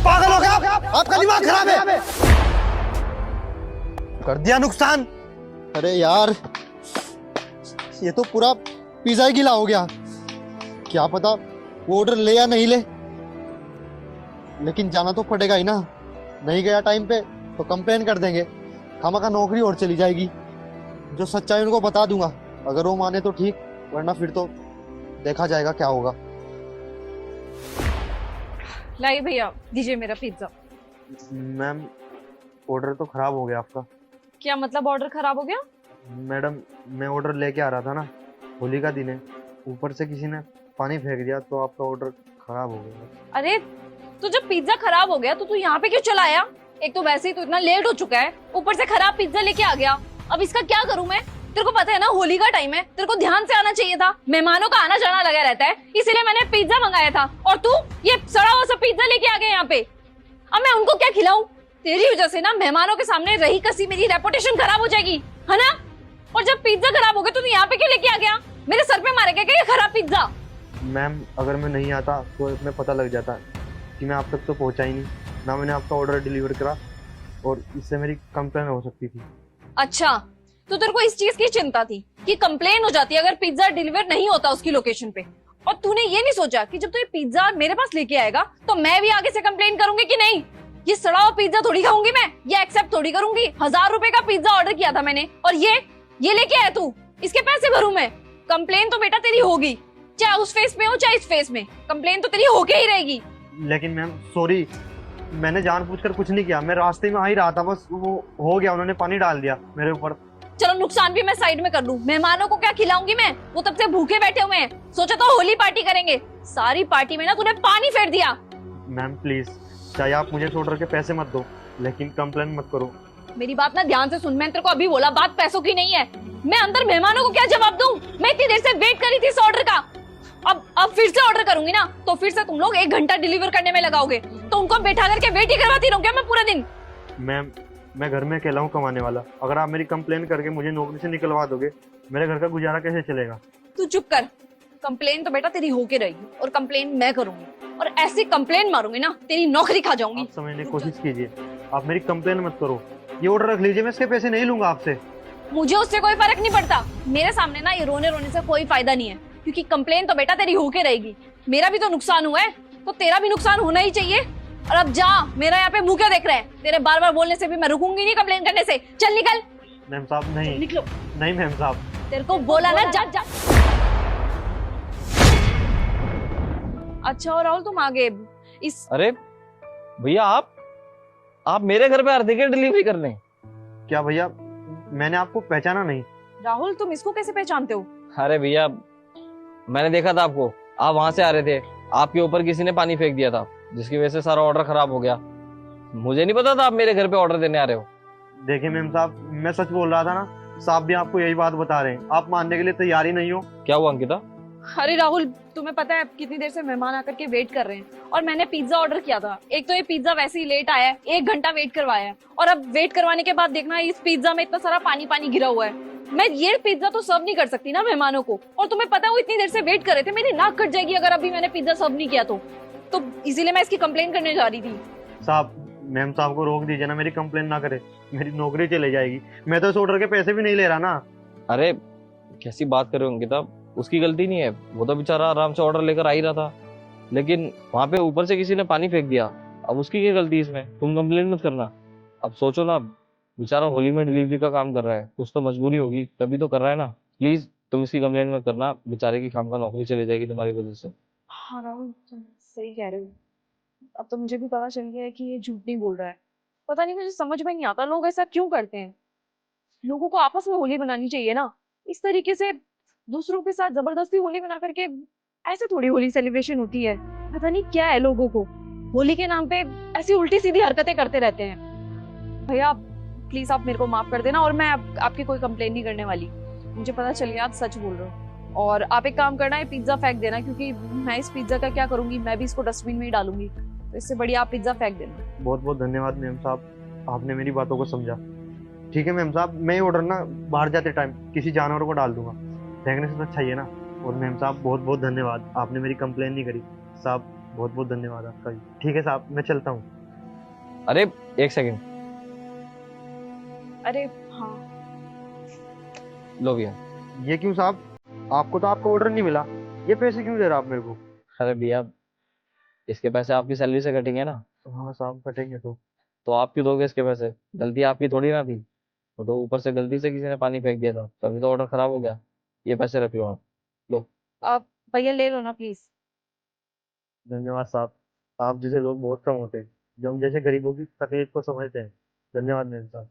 पागल हो गया? आपका दिमाग खराब है? कर दिया नुकसान। अरे यार, ये तो पूरा पिज्जा ही गीला हो गया। क्या पता वो ऑर्डर ले या नहीं ले, लेकिन जाना तो पड़ेगा ही ना। नहीं गया टाइम पे तो कंप्लेन कर देंगे, खामखा नौकरी और चली जाएगी। जो सच्चाई उनको बता दूंगा, अगर वो माने तो ठीक, वरना फिर तो देखा जाएगा क्या होगा। लाइए भैया, दीजिए मेरा पिज्जा। मैम, ऑर्डर तो खराब हो गया आपका। क्या मतलब ऑर्डर खराब हो गया? मैडम, मैं ऑर्डर लेके आ रहा था ना, होली का दिन है, ऊपर से किसी ने पानी फेंक दिया तो आपका ऑर्डर खराब हो गया। अरे तो जब पिज्जा खराब हो गया तो तू यहाँ पे क्यों चला आया? एक तो वैसे ही तो इतना लेट हो चुका है, ऊपर से खराब पिज्जा लेके आ गया। अब इसका क्या करूं मैं? तेरे को पता है ना होली का टाइम है, तेरे को ध्यान से आना चाहिए था। मेहमानों का आना जाना लगा रहता है, इसीलिए मैंने पिज्जा मंगाया था, और तू ये सड़ा हुआ सा पिज्जा लेके आ गया यहाँ पे। अब मैं उनको क्या खिलाऊं? तेरी वजह से ना मेहमानों के सामने रही कसी मेरी रेपुटेशन खराब हो जाएगी, है ना? और जब पिज्जा खराब हो गया तो तू यहाँ पे क्यों लेके आ गया? मेरे सर पे मारेगा क्या ये खराब पिज्जा? मैम, अगर मैं नहीं आता तो इसमें पता लग जाता कि मैं आप तक तो पहुंचा ही नहीं, ना मैंने आपका ऑर्डर डिलीवर करा, और इससे मेरी कंप्लेन हो सकती थी। अच्छा, तो तेरे को इस चीज की चिंता थी कि कंप्लेन हो जाती अगर पिज्जा डिलीवर नहीं होता उसकी लोकेशन पे, और तूने ये नहीं सोचा कि जब तू ये पिज्जा मेरे पास लेके आएगा तो मैं भी आगे से कंप्लेन करूंगी कि नहीं? ये सड़ा हुआ पिज्जा थोड़ी खाऊंगी मैं, ये एक्सेप्ट थोड़ी करूंगी। 1000 रुपए का पिज्जा ऑर्डर किया था मैंने, और ये लेके आया तू, इसके पैसे भरूं मैं? कंप्लेन तो बेटा तेरी होगी, चाहे उस फेस में हो चाहे इस फेस में, कंप्लेन तो तेरी होके ही रहेगी। लेकिन मैम सॉरी, मैंने जानबूझकर कुछ नहीं किया, मैं रास्ते में आ ही रहा था, बस वो हो गया, उन्होंने पानी डाल दिया मेरे ऊपर। चलो नुकसान भी मैं साइड में कर लूं, मेहमानों को क्या खिलाऊंगी मैं? वो तब से भूखे बैठे हुए हैं, सोचा तो होली पार्टी करेंगे, सारी पार्टी में ना तूने पानी फेर दिया। मैम प्लीज, चाहे आप मुझे इस ऑर्डर के पैसे मत दो, लेकिन कंप्लेन मत करो। मेरी बात ना ध्यान से सुन, मैं तेरे को अभी बोला बात पैसों की नहीं है। मैं अंदर मेहमानों को क्या जवाब दूं? मैं इतनी देर से वेट करी थी इस ऑर्डर का, अब फिर से ऑर्डर करूंगी ना तो फिर से तुम लोग 1 घंटा डिलीवर करने में लगाओगे, तो उनको बैठा करके वेट ही करवाती रहूं क्या मैं पूरा दिन? मैम, मैं घर में अकेला हूँ कमाने वाला, अगर आप मेरी कंप्लेन करके मुझे नौकरी से निकलवा दोगे, मेरे घर का गुजारा कैसे चलेगा? तू चुप कर, कंप्लेन तो बेटा तेरी होके रहेगी, और कंप्लेन मैं करूंगी, और ऐसी कंप्लेन मारूंगी ना तेरी नौकरी खा जाऊंगी। आप समझने की कोशिश कीजिए, आप मेरी कंप्लेन मत करो, ये ऑर्डर रख लीजिए, मैं इसके पैसे नहीं लूंगा आपसे। मुझे उससे कोई फर्क नहीं पड़ता, मेरे सामने ना ये रोने रोने से कोई फायदा नहीं है, क्योंकि कंप्लेन तो बेटा तेरी होके रहेगी। मेरा भी तो नुकसान हुआ है, तो तेरा भी नुकसान होना ही चाहिए। और अब जा, मेरा यहाँ पे मुंह क्या देख रहा है? तेरे बार बार बोलने से भी मैं रुकूंगी नहीं कंप्लेन करने से। चल निकल। मैम साहब नहीं, निकलो। नहीं मैम साहब। तेरे को बोला ना, जा जा। अच्छा और राहुल तुम आगे इस। अरे भैया, आप मेरे घर पे आ रहे थे क्या डिलीवरी करने? क्या भैया, मैंने आपको पहचाना नहीं। राहुल तुम इसको कैसे पहचानते हो? अरे भैया, मैंने देखा था आपको, आप वहां से आ रहे थे, आपके ऊपर किसी ने पानी फेंक दिया था, जिसकी वजह से सारा ऑर्डर खराब हो गया। मुझे नहीं पता था आप मेरे घर पे ऑर्डर देने आ रहे हो। देखिए मैम साहब, मैं सच बोल रहा था ना, साहब भी आपको यही बात बता रहे हैं, आप मानने के लिए तैयार ही नहीं हो। क्या हुआ अंकिता? अरे राहुल, तुम्हें पता है कितनी देर से मेहमान आकर के वेट कर रहे हैं, और मैंने पिज्जा ऑर्डर किया था। एक तो ये पिज्जा वैसे ही लेट आया है, 1 घंटा वेट करवाया है, और अब वेट करवाने के बाद देखना इस पिज्जा में इतना सारा पानी पानी गिरा हुआ है। मैं ये पिज्जा तो सर्व नहीं कर सकती ना मेहमानों को, और तुम्हें पता है वो इतनी देर से वेट कर रहे थे, मेरी नाक कट जाएगी अगर अभी मैंने पिज्जा सर्व नहीं किया तो इसीलिए मैं इसकी कंप्लेन करने जा रही थी। साहब, मैम साहब को रोक दीजिए ना, मेरी कंप्लेन ना करे, मेरी नौकरी चले जाएगी। मैं तो इस ऑर्डर के पैसे भी नहीं ले रहा ना। अरे कैसी बात कर रहे हो अंकिता, उसकी गलती नहीं है, वो तो बेचारा आराम से ऑर्डर लेकर आ ही रहा था, लेकिन वहां पे ऊपर से किसी ने पानी फेंक दिया। अब उसकी क्या गलती इसमें? तुम कंप्लेन मत करना। अब सोचो ना, बेचारा होली में डिलीवरी का काम कर रहा है, कुछ तो मजबूरी होगी तभी तो कर रहा है ना। प्लीज तुम इसकी कंप्लेन मत करना, बेचारे की काम का नौकरी चली जाएगी तुम्हारी वजह से। हाँ राहुल, तुम सही कह रहे हो। अब तो मुझे भी पता चल गया है कि ये झूठ नहीं बोल रहा है। पता नहीं, मुझे समझ में नहीं आता लोग ऐसा क्यों करते हैं। लोगों को आपस में होली मनानी चाहिए ना, इस तरीके से दूसरों के साथ जबरदस्ती होली मना करके ऐसे थोड़ी होली सेलिब्रेशन होती है। पता नहीं क्या है लोगों को, होली के नाम पे ऐसी उल्टी सीधी हरकतें करते रहते हैं। भैया प्लीज आप मेरे को माफ कर देना, और मैं आपकी कोई कंप्लेन नहीं करने वाली। मुझे पता चल गया आप सच बोल रहे हो, और आप एक काम करना, ये पिज्जा फेंक देना, क्योंकि मैं इस पिज्जा का क्या करूंगी, मैं भी इसको डस्टबिन में ही डालूंगी, तो इससे बढ़िया आप पिज्जा फेंक देना। बहुत बहुत धन्यवाद मैम साहब, आपने मेरी बातों को समझा। ठीक है मैम साहब, मैं ये ऑर्डर ना बाहर जाते टाइम किसी जानवर को डाल दूंगा, फेंकने से तो अच्छा ही है ना। और मैम साहब बहुत बहुत धन्यवाद, आपने मेरी कंप्लेन नहीं करी। साहब बहुत बहुत धन्यवाद आपका भी। ठीक है साहब, मैं चलता हूँ। अरे एक सेकंड, अरे हाँ, लो भैया। ये क्यों साहब? आपको तो आपका ऑर्डर नहीं मिला, ये पैसे क्यों दे रहे हो आप मेरे को? अरे भैया, इसके पैसे आपकी सैलरी से कटेंगे ना, हाँ साहब, कटेंगे तो आप क्यों दोगे इसके पैसे? गलती आपकी थोड़ी ना थी, वो तो ऊपर से गलती से किसी ने पानी फेंक दिया था, तभी तो ऑर्डर खराब हो गया। ये पैसे रख लो आप, लो। आप भैया ले लो ना प्लीज। धन्यवाद साहब। आप जैसे लोग बहुत कम होते हैं जो हम जैसे गरीबों की तकलीफ को समझते हैं। धन्यवाद मेरे साहब।